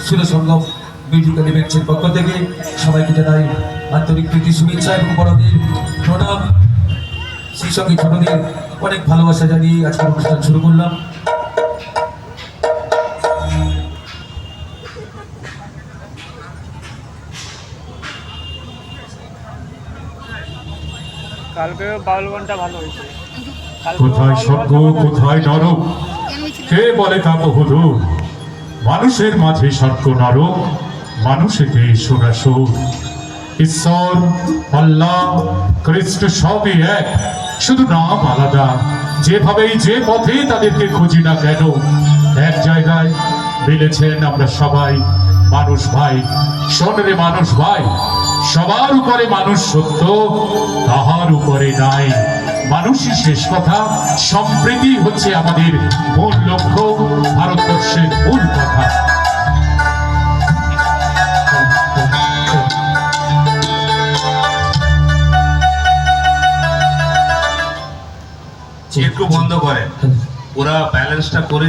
সুরসঙ্গম musical ইভেন্টসের পক্ষ থেকে সবাইকে জানাই আন্তরিক প্রীতি শুভেচ্ছা এবং বড়দের প্রণাম। সেই সঙ্গে ছোটদের অনেক ভালোবাসা জানিয়ে আজকের অনুষ্ঠান শুরু করলাম। কালকে বাউল গানটা ভালো হয়েছে। কোথায় স্বর্গ কোথায় নরক কে বলে তা বহুদূর, মানুষের মাঝে স্বর্গ নরক মানুষেতে সুরাসুর। ঈশ্বর আল্লাহ খ্রিস্ট সবই এক, শুধু নাম আলাদা। যেভাবেই যে পথে তাদেরকে খুঁজি না কেন, এক জায়গায় মিলেছেন আমরা সবাই মানুষ ভাই। শোন রে মানুষ ভাই, সবার উপরে মানুষ সত্য, তাহার উপরে নাই। মানুষই শেষ কথা, সম্প্রীতি হচ্ছে আমাদের মূল লক্ষ্য, ভারতবর্ষের মূল কথা। একটু বন্ধ করেন, ওরা ব্যালেন্সটা করে